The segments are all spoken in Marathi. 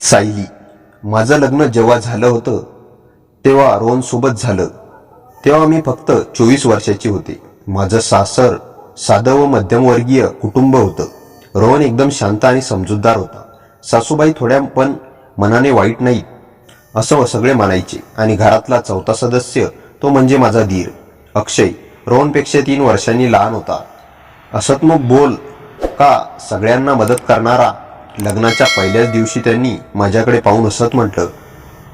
सायली, माझं लग्न जेव्हा झालं होतं तेव्हा रोहन सोबत झालं तेव्हा मी फक्त 24 वर्षाची होते. माझं सासर साधं व मध्यमवर्गीय कुटुंब होतं. रोहन एकदम शांत आणि समजूतदार होता. सासूबाई थोड्या पण मनाने वाईट नाहीत असं सगळे मानायचे. आणि घरातला चौथा सदस्य तो म्हणजे माझा धीर अक्षय. रोहनपेक्षा 3 वर्षांनी लहान होता. असतमुख बोल का सगळ्यांना मदत करणारा. लग्नाच्या पहिल्याच दिवशी त्यांनी माझ्याकडे पाहून असत म्हटलं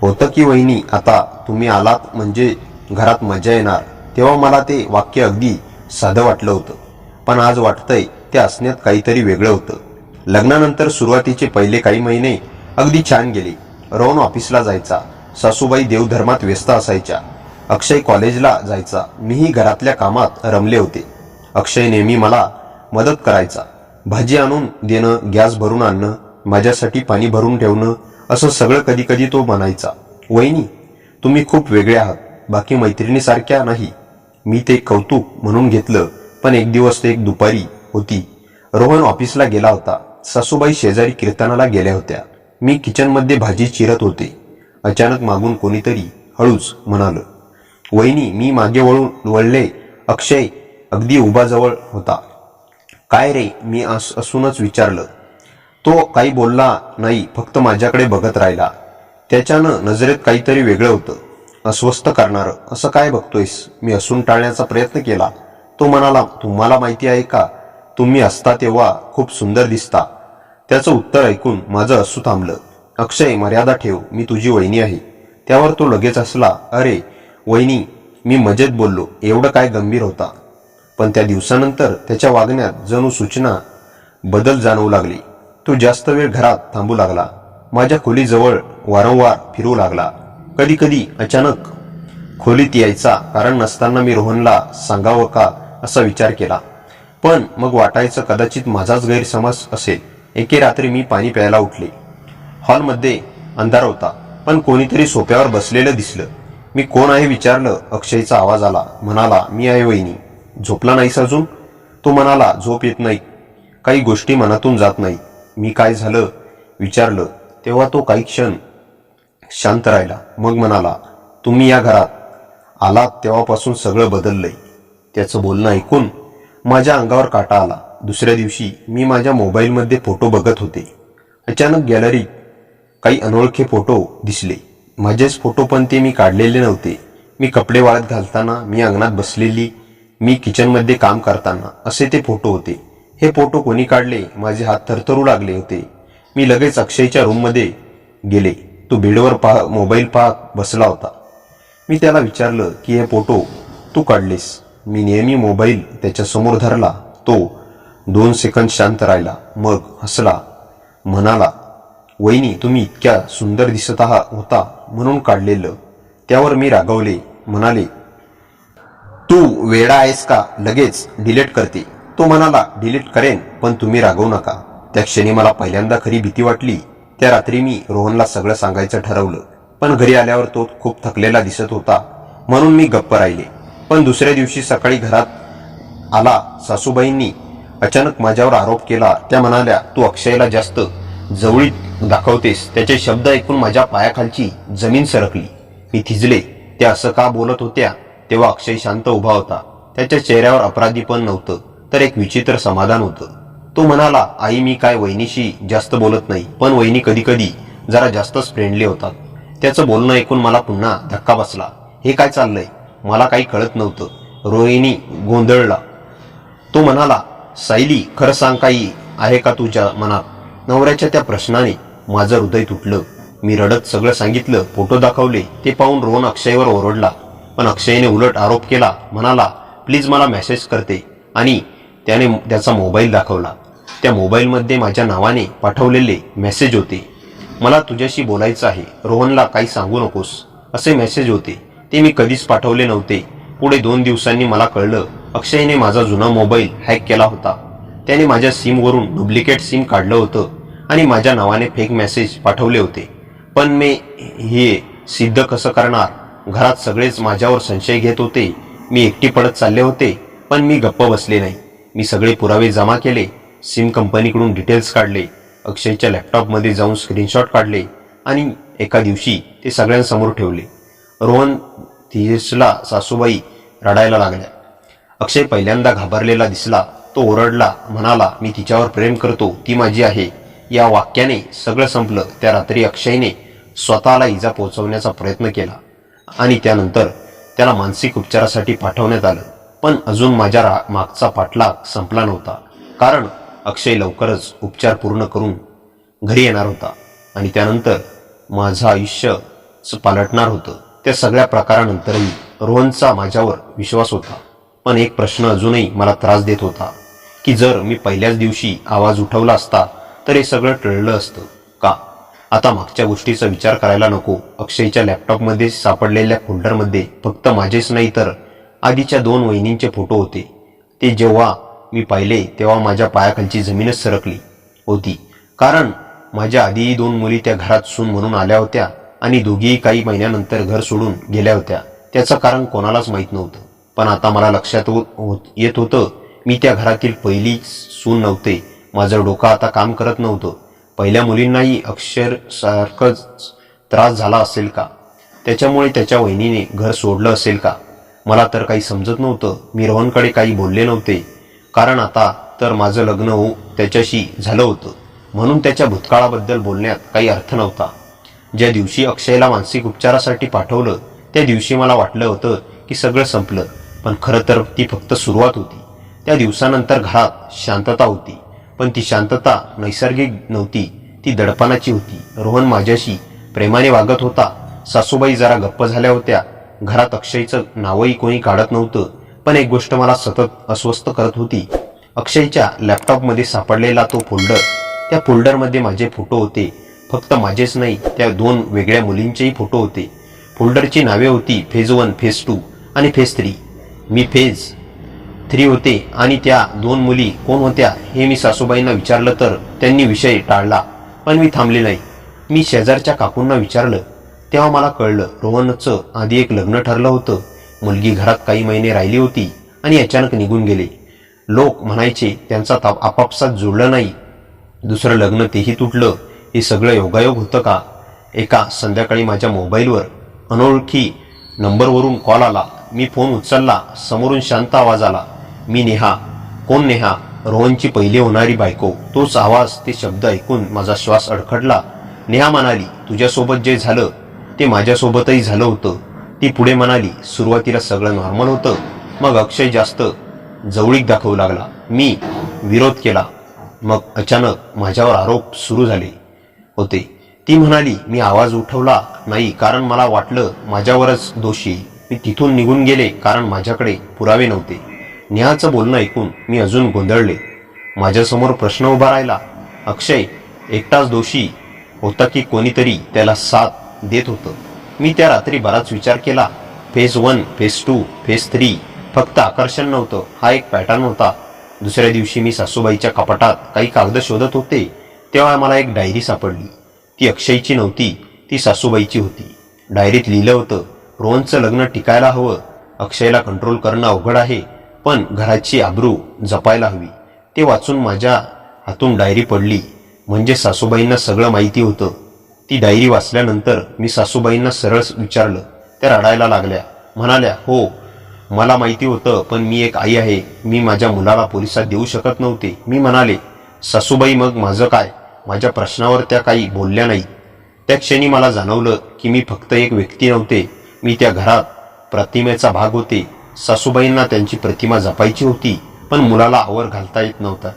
होतं की वहिनी, आता तुम्ही आलात म्हणजे घरात मजा येणार. तेव्हा मला ते वाक्य अगदी साधं वाटलं होतं, पण आज वाटतंय ते असण्यात काहीतरी वेगळं होतं. लग्नानंतर सुरुवातीचे पहिले काही महिने अगदी छान गेले. रोहन ऑफिसला जायचा, सासूबाई देवधर्मात व्यस्त असायच्या, अक्षय कॉलेजला जायचा, मीही घरातल्या कामात रमले होते. अक्षय नेहमी मला मदत करायचा, भाजी आणून देणं, गॅस भरून आणणं, माझ्यासाठी पाणी भरून ठेवणं, असं सगळं. कधी कधी तो म्हणायचा, वहिनी तुम्ही खूप वेगळे आहात, बाकी मैत्रिणीसारख्या नाही. मी ते कौतुक म्हणून घेतलं. पण एक दिवस ते एक दुपारी होती. रोहन ऑफिसला गेला होता. सासूबाई शेजारी कीर्तनाला गेल्या होत्या. मी किचनमध्ये भाजी चिरत होते. अचानक मागून कोणीतरी हळूच म्हणालं, वहिनी. मी मागे वळले. अक्षय अगदी उभा जवळ होता. काय रे, मी असूनच विचारलं. तो काही बोलला नाही, फक्त माझ्याकडे बघत राहिला. त्याच्यानं नजरेत काहीतरी वेगळं होतं, अस्वस्थ करणारं. असं काय बघतोयस? मी असून टाळण्याचा प्रयत्न केला. तो म्हणाला, तुम्हाला माहिती आहे का, तुम्ही असता तेव्हा खूप सुंदर दिसता. त्याचं उत्तर ऐकून माझं असू थांबलं. अक्षय, मर्यादा ठेव, मी तुझी वहिनी आहे. त्यावर तो लगेच हसला. अरे वहिनी, मी मजेत बोललो. एवढं काय गंभीर होता? पण त्या दिवसानंतर त्याच्या वागण्यात जणू सूचना बदल जाणवू लागली. तो जास्त वेळ घरात थांबू लागला. माझ्या खोलीजवळ वारंवार फिरू लागला. कधी कधी अचानक खोलीत यायचा. कारण नसताना मी रोहनला सांगावं का असा विचार केला, पण मग वाटायचं कदाचित माझाच गैरसमज असेल. एके रात्री मी पाणी प्यायला उठले. हॉलमध्ये अंधार होता, पण कोणीतरी सोफ्यावर बसलेलं दिसलं. मी कोण आहे विचारलं. अक्षयचा आवाज आला. म्हणाला, मी आहे वहिनी. झोपला नाहीस अजून? तो म्हणाला, झोप येत नाही, काही गोष्टी मनातून जात नाही. मी काय झालं विचारलं. तेव्हा तो काही क्षण शांत राहिला. मग म्हणाला, तुम्ही या घरात आलात तेव्हापासून सगळं बदललंय. त्याचं बोलणं ऐकून माझ्या अंगावर काटा आला. दुसऱ्या दिवशी मी माझ्या मोबाईलमध्ये फोटो बघत होते. अचानक गॅलरीत काही अनोळखे फोटो दिसले. माझेच फोटो, पण ते मी काढलेले नव्हते. मी कपडे वाळत घालताना, मी अंगणात बसलेली, मी किचनमध्ये काम करताना, असे ते फोटो होते. हे फोटो कोणी काढले? माझे हात थरथरू लागले होते. मी लगेच अक्षयच्या रूममध्ये गेले. तो बेडवर मोबाईल पाहत बसला होता. मी त्याला विचारलं की हे फोटो तू काढलेस? मी नेहमी मोबाईल त्याच्या समोर धरला. तो 2 सेकंद शांत राहिला, मग हसला. म्हणाला, वहिनी, तुम्ही इतक्या सुंदर दिसत होता म्हणून काढलेलं. त्यावर मी रागावले. म्हणाले, तू वेडा आहेस का? लगेच डिलीट करते. तो म्हणाला, डिलीट करेन, पण तुम्ही रागवू नका. त्या क्षणी मला पहिल्यांदा खरी भीती वाटली. त्या रात्री मी रोहनला सगळं सांगायचं ठरवलं, पण घरी आल्यावर तो खूप थकलेला दिसत होता म्हणून मी गप्प राहिले. पण दुसऱ्या दिवशी सकाळी घरात आला. सासूबाईंनी अचानक माझ्यावर आरोप केला. त्या म्हणाल्या, तू अक्षयला जास्त जवळीक दाखवतेस. त्याचे शब्द ऐकून माझ्या पायाखालची जमीन सरकली. मी थिजले. त्या असं का बोलत होत्या? तेव्हा अक्षय शांत उभा होता. त्याच्या चेहऱ्यावर अपराधी पण नव्हतं, तर एक विचित्र समाधान होतं. तो म्हणाला, आई, मी काय वहिनीशी जास्त बोलत नाही, पण वहिनी कधी कधी जरा जास्तच फ्रेंडली होतात. त्याचं बोलणं ऐकून मला पुन्हा धक्का बसला. हे काय चाललंय? मला काही कळत नव्हतं. रोहिणी गोंधळला. तो म्हणाला, सायली, खरं सांग, काही आहे का तुझ्या मनात? नवऱ्याच्या त्या प्रश्नाने माझं हृदय तुटलं. मी रडत सगळं सांगितलं. फोटो दाखवले. ते पाहून रोहन अक्षयवर ओरडला, पण अक्षयने उलट आरोप केला. म्हणाला, प्लीज मला मेसेज करते. आणि त्याने त्याचा मोबाईल दाखवला. त्या मोबाईलमध्ये माझ्या नावाने पाठवलेले मेसेज होते. मला तुझ्याशी बोलायचं आहे, रोहनला काही सांगू नकोस, असे मेसेज होते. ते मी कधीच पाठवले नव्हते. पुढे 2 दिवसांनी मला कळलं, अक्षयने माझा जुना मोबाईल हॅक केला होता. त्याने माझ्या सिमवरून डुप्लिकेट सिम काढलं होतं आणि माझ्या नावाने फेक मेसेज पाठवले होते. पण मी हे सिद्ध कसं करणार? घरात सगळेच माझ्यावर संशय घेत होते. मी एकटी पडत चालले होते, पण मी गप्प बसले नाही. मी सगळे पुरावे जमा केले. सिम कंपनीकडून डिटेल्स काढले. अक्षयच्या लॅपटॉपमध्ये जाऊन स्क्रीनशॉट काढले आणि एका दिवशी ते सगळ्यांसमोर ठेवले. रोहन तिसला सासूबाई रडायला लागल्या. अक्षय पहिल्यांदा घाबरलेला दिसला. तो ओरडला, म्हणाला, मी तिच्यावर प्रेम करतो, ती माझी आहे. या वाक्याने सगळं संपलं. त्या रात्री अक्षयने स्वतःला इजा पोहोचवण्याचा प्रयत्न केला आणि त्यानंतर त्याला मानसिक उपचारासाठी पाठवण्यात आलं. पण अजून माझ्या मागचा पाठलाग संपला नव्हता, कारण अक्षय लवकरच उपचार पूर्ण करून घरी येणार होता आणि त्यानंतर माझं आयुष्य पालटणार होतं. त्या सगळ्या प्रकारानंतरही रोहनचा माझ्यावर विश्वास होता. पण एक प्रश्न अजूनही मला त्रास देत होता की जर मी पहिल्याच दिवशी आवाज उठवला असता तर हे सगळं टळलं असतं का? आता मागच्या गोष्टीचा विचार करायला नको. अक्षयच्या लॅपटॉपमध्ये सापडलेल्या फोल्डरमध्ये फक्त माझेच नाही तर आधीच्या 2 वहिनींचे फोटो होते. ते जेव्हा मी पाहिले तेव्हा माझ्या पायाखालची जमीनच सरकली होती, कारण माझ्या आधीही 2 मुली त्या घरात सून म्हणून आल्या होत्या आणि दोघीही काही महिन्यानंतर घर सोडून गेल्या होत्या. त्याचं कारण कोणालाच माहीत नव्हतं. पण आता मला लक्षात येत होतं, मी त्या घरातील पहिली सून नव्हते. माझं डोकं आता काम करत नव्हतं. पहिल्या मुलींनाही अक्षरसारखंच त्रास झाला असेल का? त्याच्यामुळे त्याच्या वहिनीने घर सोडलं असेल का? मला तर काही समजत नव्हतं. मी रोहनकडे काही बोलले नव्हते, कारण आता तर माझं लग्न त्याच्याशी झालं होतं, म्हणून त्याच्या भूतकाळाबद्दल बोलण्यात काही अर्थ नव्हता. ज्या दिवशी अक्षयला मानसिक उपचारासाठी पाठवलं त्या दिवशी मला वाटलं होतं की सगळं संपलं, पण खरं तर ती फक्त सुरुवात होती. त्या दिवसानंतर घरात शांतता होती, पण ती शांतता नैसर्गिक नव्हती, ती दडपणाची होती. रोहन माझ्याशी प्रेमाने वागत होता. सासूबाई जरा गप्प झाल्या होत्या. घरात अक्षयचं नावही कोणी काढत नव्हतं. पण एक गोष्ट मला सतत अस्वस्थ करत होती. अक्षयच्या लॅपटॉपमध्ये सापडलेला तो फोल्डर, त्या फोल्डरमध्ये माझे फोटो होते. फक्त माझेच नाही, त्या 2 वेगळ्या मुलींचेही फोटो होते. फोल्डरची नावे होती फेज 1, फेज 2 आणि फेज 3. मी फेज 3 होते आणि त्या 2 मुली कोण होत्या हे मी सासूबाईंना विचारलं तर त्यांनी विषय टाळला. पण मी थांबले नाही. मी शेजारच्या काकूंना विचारलं. तेव्हा मला कळलं, रोहनचं आधी एक लग्न ठरलं होतं. मुलगी घरात काही महिने राहिली होती आणि अचानक निघून गेले. लोक म्हणायचे त्यांचा ताप आपापसात जुळलं नाही, दुसरं लग्न तेही तुटलं. हे सगळं योगायोग होतं का? एका संध्याकाळी माझ्या मोबाईलवर अनोळखी नंबरवरून कॉल आला. मी फोन उचलला. समोरून शांत आवाज आला, मी नेहा. कोण नेहा? रोहनची पहिली होणारी बायको. तोच आवाज, ते शब्द ऐकून माझा श्वास अडखडला. नेहा म्हणाली, तुझ्यासोबत जे झालं ते माझ्यासोबतही झालं होतं. ती पुढे म्हणाली, सुरुवातीला सगळं नॉर्मल होतं, मग अक्षय जास्त जवळीक दाखवू लागला. मी विरोध केला. मग अचानक माझ्यावर आरोप सुरू झाले होते. ती म्हणाली, मी आवाज उठवला नाही कारण मला वाटलं माझ्यावरच दोषी. मी तिथून निघून गेले कारण माझ्याकडे पुरावे नव्हते. नेहाचं बोलणं ऐकून मी अजून गोंधळले. माझ्यासमोर प्रश्न उभा राहिला, अक्षय एकटाच दोषी होता की कोणीतरी त्याला साथ देत होतं? मी त्या रात्री बराच विचार केला. फेज 1, फेज 2, फेज 3 फक्त आकर्षण नव्हतं, हा एक पॅटर्न होता. दुसऱ्या दिवशी मी सासूबाईच्या कपाटात काही कागद शोधत होते तेव्हा मला एक डायरी सापडली. ती अक्षयची नव्हती, ती सासूबाईची होती. डायरीत लिहिलं होतं, रोहनचं लग्न टिकायला हवं. अक्षयला कंट्रोल करणं अवघड आहे, पण घराची आबरू जपायला हवी. ते वाचून माझ्या हातून डायरी पडली. म्हणजे सासूबाईंना सगळं माहिती होतं. ती डायरी वाचल्यानंतर मी सासूबाईंना सरळ विचारलं. त्या रडायला लागल्या. म्हणाल्या, हो मला माहिती होतं, पण मी एक आई आहे. मी माझ्या मुलाला पोलिसात देऊ शकत नव्हते. मी म्हणाले, सासूबाई मग माझं काय? माझ्या प्रश्नावर त्या काही बोलल्या नाही. त्या क्षणी मला जाणवलं की मी फक्त एक व्यक्ती नव्हते, मी त्या घरात प्रतिमेचा भाग होते. सासूबाईंना त्यांची प्रतिमा जपायची होती, पण मुलाला आवर घालता येत नव्हता.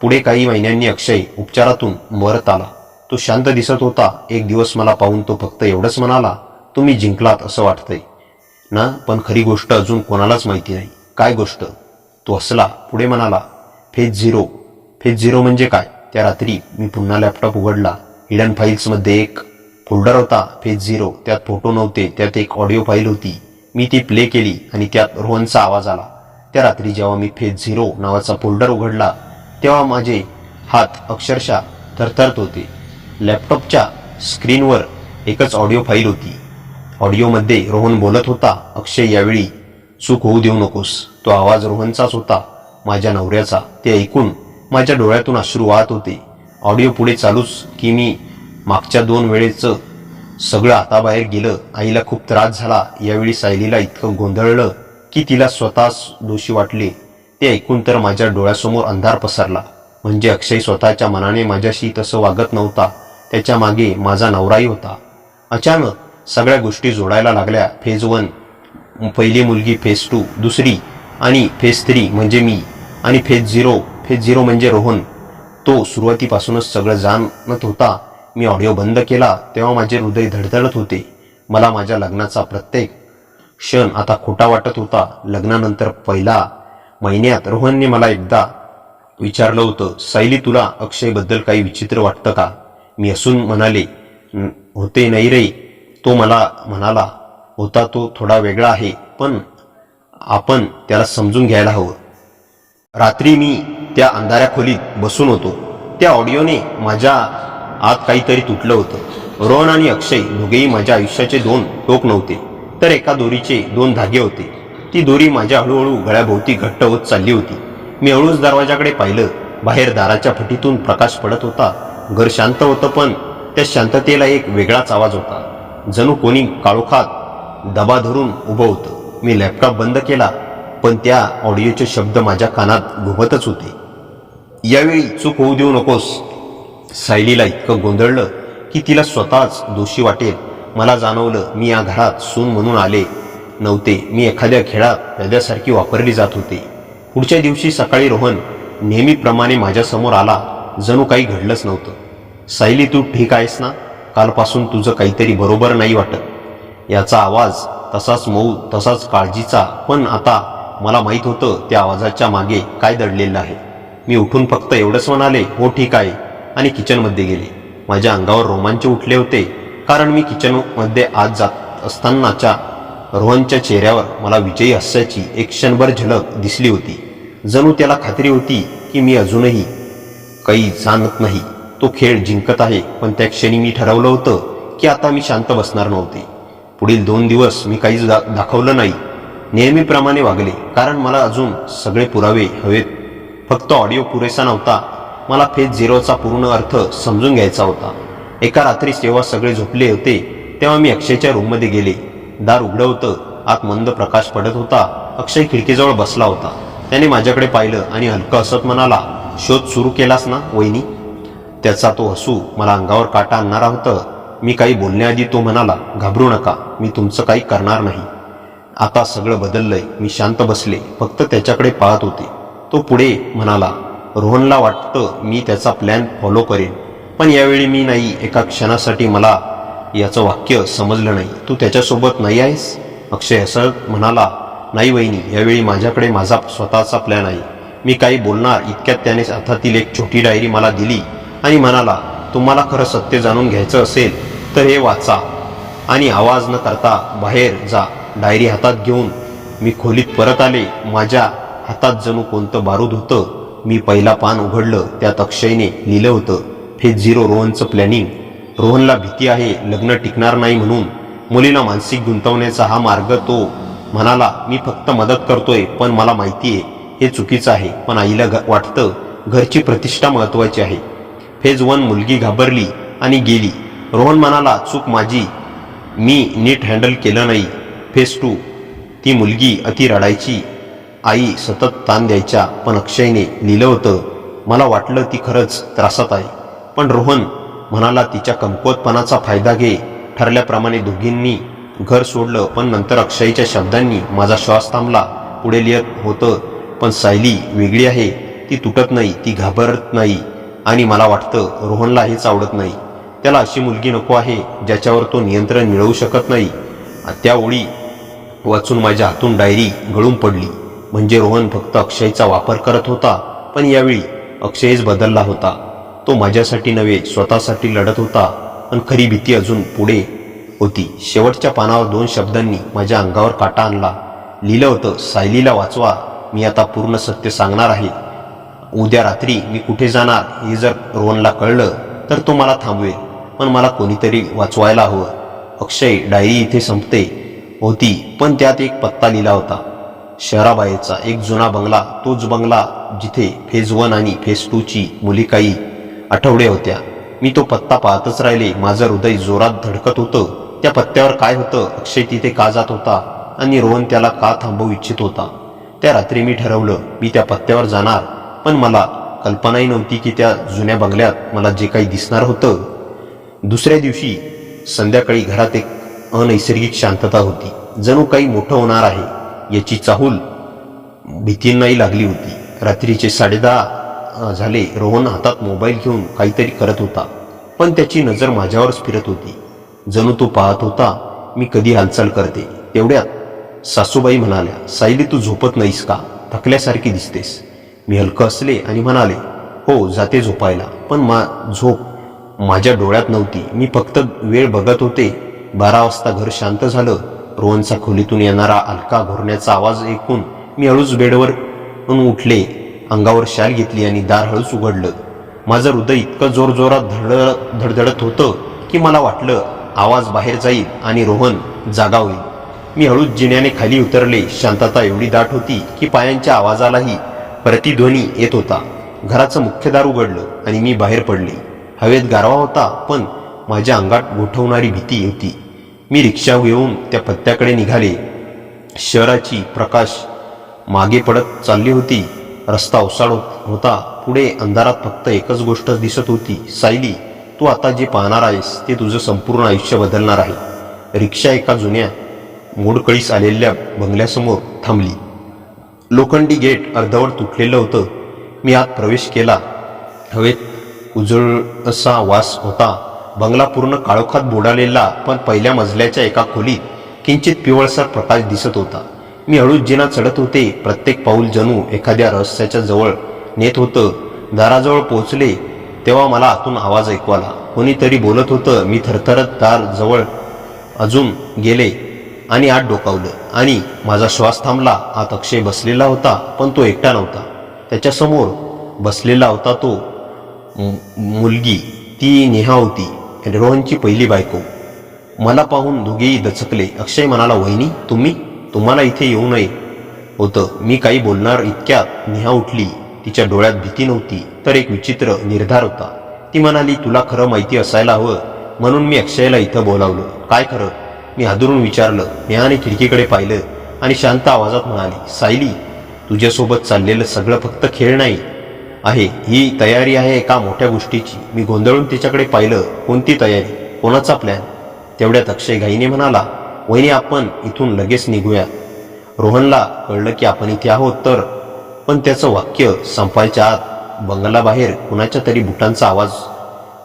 पुढे काही महिन्यांनी अक्षय उपचारातून परत आला. तो शांत दिसत होता. एक दिवस मला पाहून तो फक्त एवढंच म्हणाला, तुम्ही जिंकलात असं वाटतंय ना, पण खरी गोष्ट अजून कोणालाच माहिती नाही. काय गोष्ट? तो हसला. पुढे म्हणाला, फेज 0. फेज 0 म्हणजे काय? त्या रात्री मी पुन्हा लॅपटॉप उघडला. हिडन फाईल्समध्ये एक फोल्डर होता, फेज 0. त्यात फोटो नव्हते, त्यात एक ऑडिओ फाईल होती. मी ती प्ले केली आणि त्यात रोहनचा आवाज आला. त्या रात्री जेव्हा मी फेज 0 नावाचा फोल्डर उघडला तेव्हा माझे हात अक्षरशः थरथरत होते. लॅपटॉपच्या स्क्रीनवर एकच ऑडिओ फाईल होती. ऑडिओमध्ये रोहन बोलत होता, अक्षय यावेळी चूक होऊ देऊ नकोस. तो आवाज रोहनचाच होता, माझ्या नवऱ्याचा. ते ऐकून माझ्या डोळ्यातून अश्रू वाहत होते. ऑडिओ पुढे चालूच की मी मागच्या 2 वेळेचं सगळं हाताबाहेर गेलं. आईला खूप त्रास झाला. यावेळी सायलीला इतकं गोंधळलं की तिला स्वतःच दोषी वाटले. ते ऐकून तर माझ्या डोळ्यासमोर अंधार पसरला. म्हणजे अक्षय स्वतःच्या मनाने माझ्याशी तसं वागत नव्हता, त्याच्या मागे माझा नवराही होता. अचानक सगळ्या गोष्टी जोडायला लागल्या. फेज 1 पहिली मुलगी, फेज 2 दुसरी, आणि फेज 3 म्हणजे मी, आणि फेज 0 म्हणजे रोहन. तो सुरुवातीपासूनच सगळं जाणत होता. मी ऑडिओ बंद केला तेव्हा माझे हृदय धडधडत होते. मला माझ्या लग्नाचा प्रत्येक क्षण आता खोटा वाटत होता. लग्नानंतर पहिल्या महिन्यात रोहनने मला एकदा विचारलं होतं, सायली तुला अक्षयबद्दल काही विचित्र वाटतं का? मी हसून म्हणाले, होते नाही रे. तो मला म्हणाला, होता तो थोडा वेगळा आहे, पण आपण त्याला समजून घ्यायला हवं. रात्री मी त्या अंधाऱ्या खोलीत बसून होतो. त्या ऑडिओने माझ्या आत काहीतरी तुटलं होतं. रोहन आणि अक्षय दोघेही माझ्या आयुष्याचे 2 टोक नव्हते, तर एका दोरीचे 2 धागे होते. ती दोरी माझ्या हळूहळू गळ्याभोवती घट्ट होत चालली होती. मी हळूच दरवाजाकडे पाहिलं. बाहेर दाराच्या फटीतून प्रकाश पडत होता. घर शांत होतं, पण त्या शांततेला एक वेगळाच आवाज होता. जणू कोणी काळोखात दबा धरून उभं होतं. मी लॅपटॉप बंद केला, पण त्या ऑडिओचे शब्द माझ्या कानात घुमतच होते. यावेळी चूक होऊ देऊ नकोस. सायलीला इतकं गोंधळलं की तिला स्वतःच दोषी वाटेल. मला जाणवलं मी या घरात सून म्हणून आले नव्हते. मी एखाद्या खेळात पैद्यासारखी वापरली जात होते. पुढच्या दिवशी सकाळी रोहन नेहमीप्रमाणे माझ्यासमोर आला. जणू काही घडलंच नव्हतं. सायली, तू ठीक आहेस ना? कालपासून तुझं काहीतरी बरोबर नाही वाटत. याचा आवाज तसाच मऊ, तसाच काळजीचा, पण आता मला माहीत होतं त्या आवाजाच्या मागे काय दडलेलं आहे. मी उठून फक्त एवढंच म्हणाले, हो ठीक आहे, आणि किचनमध्ये गेले. माझ्या अंगावर रोमांच उठले होते, कारण मी किचनमध्ये आत जात असतानाच्या रोहनच्या चेहऱ्यावर मला विजयी हास्याची एक क्षणभर झलक दिसली होती. जणू त्याला खात्री होती की मी अजूनही काही जाणत नाही. तो खेळ जिंकत आहे. पण त्या क्षणी मी ठरवलं होतं की आता मी शांत बसणार नव्हते. पुढील 2 दिवस मी काहीच दाखवलं नाही. नेहमीप्रमाणे वागले, कारण मला अजून सगळे पुरावे हवेत. फक्त ऑडिओ पुरेसा नव्हता. मला फेज 0चा पूर्ण अर्थ समजून घ्यायचा होता. एका रात्री जेव्हा सगळे झोपले होते तेव्हा मी अक्षयच्या रूममध्ये गेले. दार उघडं होतं. आत मंद प्रकाश पडत होता. अक्षय खिडकीजवळ बसला होता. त्याने माझ्याकडे पाहिलं आणि हलकं हसत म्हणाला, शोध सुरू केलास ना वहिनी? त्याचा तो हसू मला अंगावर काटा आणणारा होतं. मी काही बोलण्याआधी तो म्हणाला, घाबरू नका, मी तुमचं काही करणार नाही. आता सगळं बदललंय. मी शांत बसले, फक्त त्याच्याकडे पाहत होते. तो पुढे म्हणाला, रोहनला वाटतं मी त्याचा प्लॅन फॉलो करेन, पण यावेळी मी नाही. एका क्षणासाठी मला याचं वाक्य समजलं नाही. तू त्याच्यासोबत नाही आहेस? अक्षय हसत म्हणाला, नाही वहिनी, यावेळी माझ्याकडे माझा स्वतःचा प्लॅन आहे. मी काही बोलणार इतक्यात त्याने हातातील एक छोटी डायरी मला दिली आणि म्हणाला, तुम्हाला खरं सत्य जाणून घ्यायचं असेल तर हे वाचा आणि आवाज न करता बाहेर जा. डायरी हातात घेऊन मी खोलीत परत आले. माझ्या हातात जणू कोणतं बारूद होतं. मी पहिला पान उघडलं. त्यात अक्षयने लिहिलं होतं, फेज 0 रोहनचं प्लॅनिंग. रोहनला भीती आहे लग्न टिकणार नाही म्हणून. मुलीला मानसिक गुंतवण्याचा हा मार्ग. तो म्हणाला, मी फक्त मदत करतोय, पण मला माहिती आहे हे चुकीचं आहे. पण आईला वाटतं घरची प्रतिष्ठा महत्वाची आहे. फेज 1 मुलगी घाबरली आणि गेली. रोहन म्हणाला, चूक माझी, मी नीट हँडल केलं नाही. फेज 2 ती मुलगी अति रडायची. आई सतत ताण द्यायच्या. पण अक्षयने लिहिलं होतं, मला वाटलं ती खरंच त्रासात आहे. पण रोहन म्हणाला, तिच्या कमकुवतपणाचा फायदा घे. ठरल्याप्रमाणे दोघींनी घर सोडलं. पण नंतर अक्षयच्या शब्दांनी माझा श्वास थांबला. पुढे लिहित होतं, पण सायली वेगळी आहे. ती तुटत नाही, ती घाबरत नाही, आणि मला वाटतं रोहनला हेच आवडत नाही. त्याला अशी मुलगी नको आहे ज्याच्यावर तो नियंत्रण मिळवू शकत नाही. त्या ओळी वाचून माझ्या हातून डायरी गळून पडली. म्हणजे रोहन फक्त अक्षयचा वापर करत होता, पण यावेळी अक्षयच बदलला होता. तो माझ्यासाठी नव्हे, स्वतःसाठी लढत होता. पण खरी भीती अजून पुढे होती. शेवटच्या पानावर 2 शब्दांनी माझ्या अंगावर काटा आणला. लिहिलं होतं, सायलीला वाचवा. मी आता पूर्ण सत्य सांगणार आहे. उद्या रात्री मी कुठे जाणार हे जर रोहनला कळलं तर तो मला थांबवेल, पण मला कोणीतरी वाचवायला हवं. अक्षय, डायरी इथे संपते होती, पण त्यात एक पत्ता लिहिला होता, शहराबाहेरचा एक जुना बंगला. तोच बंगला जिथे फेज 1 आणि फेज 2 ची मुली काही आठवड्या होत्या. मी तो पत्ता पाहतच राहिले. माझं हृदय जोरात धडकत होतं. त्या पत्त्यावर काय होतं? अक्षय तिथे का जात होता आणि रोहन त्याला का थांबवू इच्छित होता? त्या रात्री मी ठरवलं, मी त्या पत्त्यावर जाणार. पण मला कल्पनाही नव्हती की त्या जुन्या बंगल्यात मला जे काही दिसणार होतं. दुसऱ्या दिवशी संध्याकाळी घरात एक अनैसर्गिक शांतता होती. जणू काही मोठं होणार आहे याची चाहूल भीतींनाही लागली होती. रात्रीचे 10:30 झाले. रोहन हातात मोबाईल घेऊन काहीतरी करत होता, पण त्याची नजर माझ्यावरच फिरत होती. जणू तो पाहत होता मी कधी हालचाल करते. तेवढ्यात सासूबाई म्हणाल्या, सायली तू झोपत नाहीस का? थकल्यासारखी दिसतेस. मी हलकं हसले आणि म्हणाले, हो जाते झोपायला. पण झोप माझ्या डोळ्यात नव्हती. मी फक्त वेळ बघत होते. 12 वाजता घर शांत झालं. रोहनचा खोलीतून येणारा हलका घोरण्याचा आवाज ऐकून मी हळूच बेडवर उठले. अंगावर शाल घेतली आणि दार हळूच उघडलं. माझं हृदय इतकं जोरजोरात धडधडत होतं की मला वाटलं आवाज बाहेर जाईल आणि रोहन जागा होईल. मी हळूच जिन्याने खाली उतरले. शांतता एवढी दाट होती की पायांच्या आवाजालाही प्रतिध्वनी येत होता. घराचं मुख्य दार उघडलं आणि मी बाहेर पडले. हवेत गारवा होता, पण माझ्या अंगात गोठवणारी भीती होती. मी रिक्षा घेऊन त्या पत्त्याकडे निघाले. शहराची प्रकाश मागे पडत चालली होती. रस्ता ओसाड होता. पुढे अंधारात फक्त एकच गोष्ट दिसत होती, सायली तू आता जे पाहणार आहेस ते तुझं संपूर्ण आयुष्य बदलणार आहे. रिक्षा एका जुन्या मोडकळीस आलेल्या बंगल्यासमोर थांबली. लोखंडी गेट अर्धवट तुटलेलं होतं. मी आत प्रवेश केला. हवेत उजळसा वास होता. बंगला पूर्ण काळोखात बुडालेला, पण पहिल्या मजल्याच्या एका खोलीत किंचित पिवळसर प्रकाश दिसत होता. मी हळूच जिना चढत होते. प्रत्येक पाऊल जणू एखाद्या रहस्याच्या जवळ नेत होतं. दाराजवळ पोहोचले तेव्हा मला आतून आवाज ऐकू आला. कोणीतरी बोलत होतं. मी थरथरत दार जवळ अजून गेले आणि आत डोकावलं आणि माझा श्वास थांबला. आत अक्षय बसलेला होता, पण तो एकटा नव्हता. त्याच्यासमोर बसलेला होता तो मुलगी. ती नेहा होती, रोहनची पहिली बायको. मला पाहून दोघेही दचकले. अक्षय म्हणाला, वहिनी तुम्हाला इथे येऊ नये होतं. मी काही बोलणार इतक्यात नेहा उठली. तिच्या डोळ्यात भीती नव्हती, तर एक विचित्र निर्धार होता. ती म्हणाली, तुला खरं माहिती असायला हवं म्हणून मी अक्षयला इथं बोलावलं. काय खरं? मी हादरून विचारलं. नेहाने खिडकीकडे पाहिलं आणि शांत आवाजात म्हणाली, सायली तुझ्यासोबत चाललेलं सगळं फक्त खेळ नाही आहे. ही तयारी आहे एका मोठ्या गोष्टीची. मी गोंधळून तिच्याकडे पाहिलं. कोणती तयारी? कोणाचा प्लॅन? तेवढ्यात अक्षय घाईने म्हणाला, वहिनी आपण इथून लगेच निघूया. रोहनला कळलं की आपण इथे आहोत तर, पण त्याचं वाक्य संपायच्या आत बंगल्याबाहेर कुणाच्या तरी बुटांचा आवाज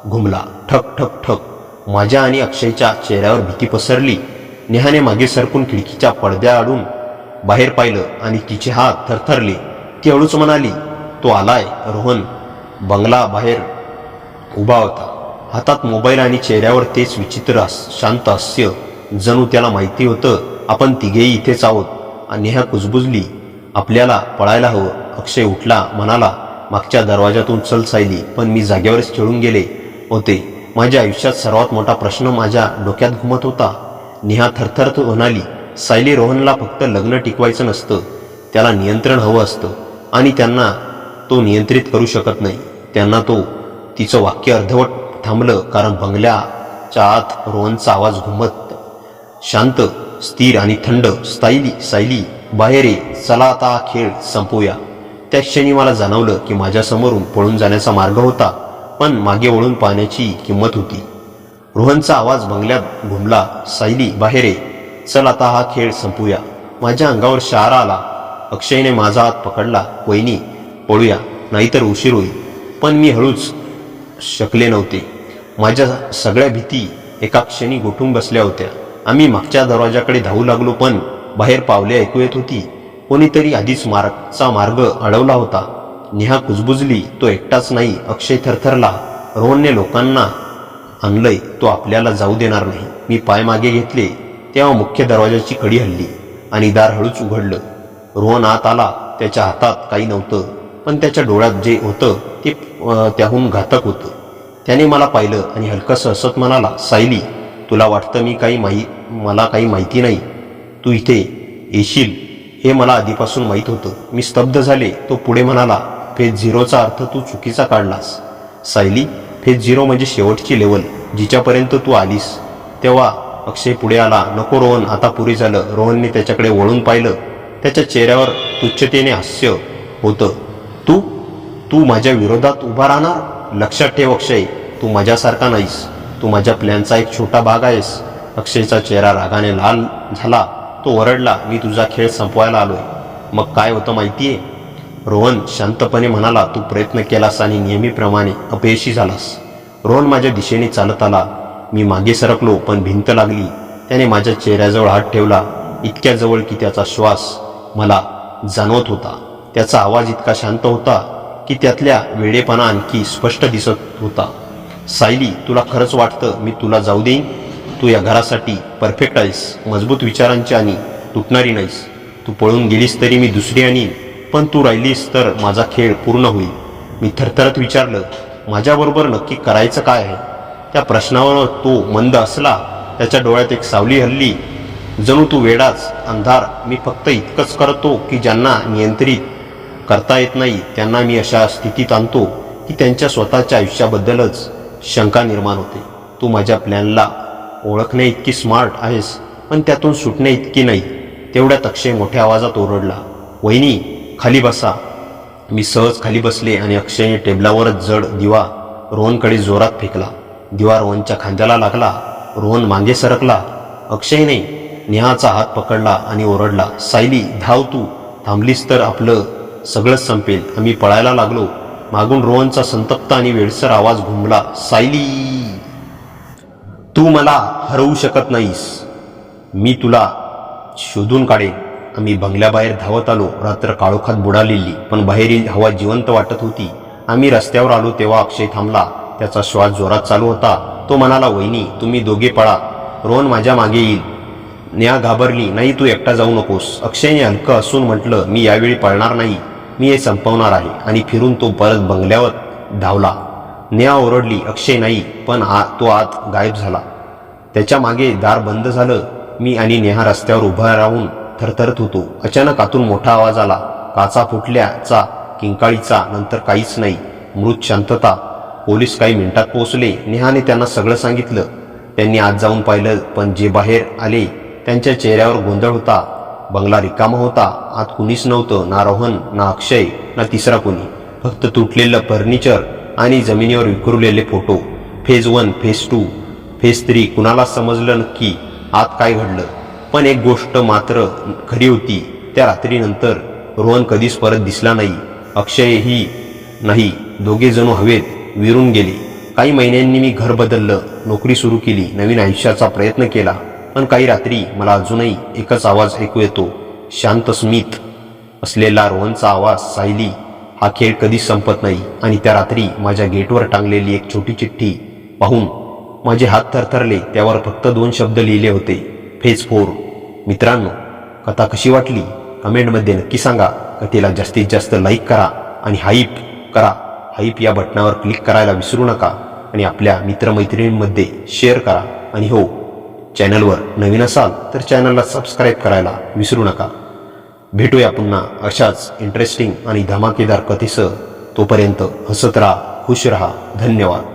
घुमला. ठक ठक ठक. माझ्या आणि अक्षयच्या चेहऱ्यावर भीती पसरली. नेहाने मागे सरकून खिडकीच्या पडद्याआडून बाहेर पाहिलं आणि तिचे हात थरथरले. ती हळूच म्हणाली, तो आलाय. रोहन बंगला बाहेर उभा होता, हातात मोबाईल आणि चेहऱ्यावर तेच विचित्र शांत हास्य. जणू त्याला माहिती होतं आपण तिघेही इथेच आहोत. नेहा कुजबुजली, आपल्याला पळायला हवं. अक्षय उठला, म्हणाला, मागच्या दरवाजातून चल सायली. पण मी जागेवरच खेळून गेले होते. माझ्या आयुष्यात सर्वात मोठा प्रश्न माझ्या डोक्यात घुमत होता. नेहा थरथरत म्हणाली, सायली रोहनला फक्त लग्न टिकवायचं नसतं, त्याला नियंत्रण हवं असतं आणि त्यांना तो नियंत्रित करू शकत नाही. त्यांना तो. तिचं वाक्य अर्धवट थांबलं कारण बंगल्याच्या आत रोहनचा आवाज घुमत शांत, स्थिर आणि थंड, सायली बाहेर ये, चला आता हा खेळ संपवूया. त्या क्षणी मला जाणवलं की माझ्यासमोरून पळून जाण्याचा मार्ग होता, पण मागे वळून पाहण्याची किंमत होती. रोहनचा आवाज बंगल्यात घुमला, सायली बाहेर ये, चल आता हा खेळ संपवूया. माझ्या अंगावर शहारा आला. अक्षयने माझा हात पकडला, वहिनी पळूया नाहीतर उशीर होईल. पण मी हळूच शकले नव्हते. माझ्या सगळ्या भीती एका क्षणी गोठून बसल्या होत्या. आम्ही मागच्या दरवाजाकडे धावू लागलो, पण बाहेर पावले ऐकू येत होती. कोणीतरी आधीच मार्ग अडवला होता. नेहा कुजबुजली, तो एकटाच नाही. अक्षय थरथरला, रोहनने लोकांना आणलंय, तो आपल्याला जाऊ देणार नाही. मी पाय मागे घेतले तेव्हा मुख्य दरवाजाची कडी हल्ली आणि दार हळूच उघडलं. रोहन आत आला. त्याच्या हातात काही नव्हतं, पण त्याच्या डोळ्यात जे होतं ते त्याहून घातक होतं. त्याने मला पाहिलं आणि हलकसं हसत म्हणाला, सायली तुला वाटतं मला काही माहिती नाही. तू इथे येशील हे मला आधीपासून माहीत होतं. मी स्तब्ध झाले. तो पुढे म्हणाला, फेज 0चा अर्थ तू चुकीचा काढलास. सायली, फेज 0 म्हणजे शेवटची लेवल जिच्यापर्यंत तू आलीस. तेव्हा अक्षय पुढे आला. नको रोहन, आता पुरे झालं. रोहनने त्याच्याकडे वळून पाहिलं. त्याच्या चेहऱ्यावर तुच्छतेने हास्य होतं. तू तू माझ्या विरोधात उभा राहणार? लक्षात ठेव अक्षय, तू माझ्यासारखा नाहीस. तू माझ्या प्लॅनचा एक छोटा भाग आहेस. अक्षयचा चेहरा रागाने लाल झाला. तो ओरडला, मी तुझा खेळ संपवायला आलोय. मग काय होतं माहितीये? रोहन शांतपणे म्हणाला, तू प्रयत्न केलास आणि नेहमीप्रमाणे अपयशी झालास. रोहन माझ्या दिशेने चालत आला. मी मागे सरकलो, पण भिंत लागली. त्याने माझ्या चेहऱ्याजवळ हात ठेवला, इतक्या जवळ की त्याचा श्वास मला जाणवत होता. त्याचा आवाज इतका शांत होता की त्यातल्या वेडेपणा आणखी स्पष्ट दिसत होता. सायली, तुला खरंच वाटतं मी तुला जाऊ देईन? तू या घरासाठी परफेक्ट आहेस, मजबूत विचारांची आणि तुटणारी नाहीस. तू पळून गेलीस तरी मी दुसरी आणीन, पण तू राहिलीस तर माझा खेळ पूर्ण होईल. मी थरथरत विचारलं, माझ्याबरोबर नक्की करायचं काय आहे? त्या प्रश्नावर तो मंद असला. त्याच्या डोळ्यात एक सावली हलली. जणू तू वेडाच. अंधार, मी फक्त इतकंच करतो की ज्यांना नियंत्रित करता येत नाही त्यांना मी अशा स्थितीत आणतो की त्यांच्या स्वतःच्या आयुष्याबद्दलच शंका निर्माण होते. तू माझ्या प्लॅनला ओळखणे इतकी स्मार्ट आहेस, पण त्यातून सुटणे इतकी नाही. तेवढ्यात अक्षय मोठ्या आवाजात ओरडला, वहिनी खाली बसा. मी सहज खाली बसले आणि अक्षयने टेबलावरच जड दिवा रोहनकडे जोरात फेकला. दिवा रोहनच्या खांद्याला लागला. रोहन मागे सरकला. अक्षयने नेहाचा हात पकडला आणि ओरडला, सायली धाव, तू थांबलीस तर आपलं सगळंच संपेल. आम्ही पळायला लागलो. मागून रोहनचा संतप्त आणि वेडसर आवाज घुमला, सायली, तू मला हरवू शकत नाहीस. मी तुला शोधून काढेन. आम्ही बंगल्याबाहेर धावत आलो. रात्र काळोखात बुडालेली, पण बाहेरील हवा जिवंत वाटत होती. आम्ही रस्त्यावर आलो तेव्हा अक्षय थांबला. त्याचा श्वास जोरात चालू होता. तो म्हणाला, वहिनी तुम्ही दोघे पळा, रोहन माझ्या मागे येईल. नेहा घाबरली, नाही तू एकटा जाऊ नकोस. अक्षयने हलकं हसून म्हटलं, मी यावेळी पळणार नाही, मी हे संपवणार आहे. आणि फिरून तो परत बंगल्यावर धावला. नेहा ओरडली, अक्षय नाही, पण तो आत गायब झाला. त्याच्या मागे दार बंद झालं. मी आणि नेहा रस्त्यावर उभा राहून थरथरत होतो. अचानक आतून मोठा आवाज आला, काचा फुटल्याचा, किंकाळीचा, नंतर काहीच नाही. मृत शांतता. पोलीस काही मिनिटात पोहोचले. नेहाने त्यांना सगळं सांगितलं. त्यांनी आत जाऊन पाहिलं, पण जे बाहेर आले त्यांच्या चेहऱ्यावर गोंधळ होता. बंगला रिकामा होता. आत कुणीच नव्हतं, ना रोहन, ना अक्षय, ना तिसरा कुणी. फक्त तुटलेलं फर्निचर आणि जमिनीवर विखुरलेले फोटो. Phase 1, phase 2, phase 3. कुणाला समजलं नक्की आत काय घडलं. पण एक गोष्ट मात्र खरी होती, त्या रात्रीनंतर रोहन कधीच परत दिसला नाही. अक्षयही नाही. दोघे जणू हवेत विरून गेले. काही महिन्यांनी मी घर बदललं, नोकरी सुरू केली, नवीन आयुष्याचा प्रयत्न केला. पण काही रात्री मला अजूनही एकच आवाज ऐकू येतो, शांत स्मित असलेला रोहनचा आवाज, सायली हा खेळ कधीच संपत नाही. आणि त्या रात्री माझ्या गेटवर टांगलेली एक छोटी चिठ्ठी पाहून माझे हात थरथरले. त्यावर फक्त 2 शब्द लिहिले होते, फेज 4. मित्रांनो, कथा कशी वाटली कमेंटमध्ये नक्की सांगा. कथेला जास्तीत जास्त लाईक करा आणि हाईप करा. हाईप या बटनावर क्लिक करायला विसरू नका आणि आपल्या मित्रमैत्रिणींमध्ये शेअर करा. आणि हो, चॅनलवर नवीन असाल तर चॅनलला सबस्क्राईब करायला विसरू नका. भेटूया पुन्हा अशाच इंटरेस्टिंग आणि धमाकेदार कथेसह. तोपर्यंत हसत राहा, खुश रहा. धन्यवाद.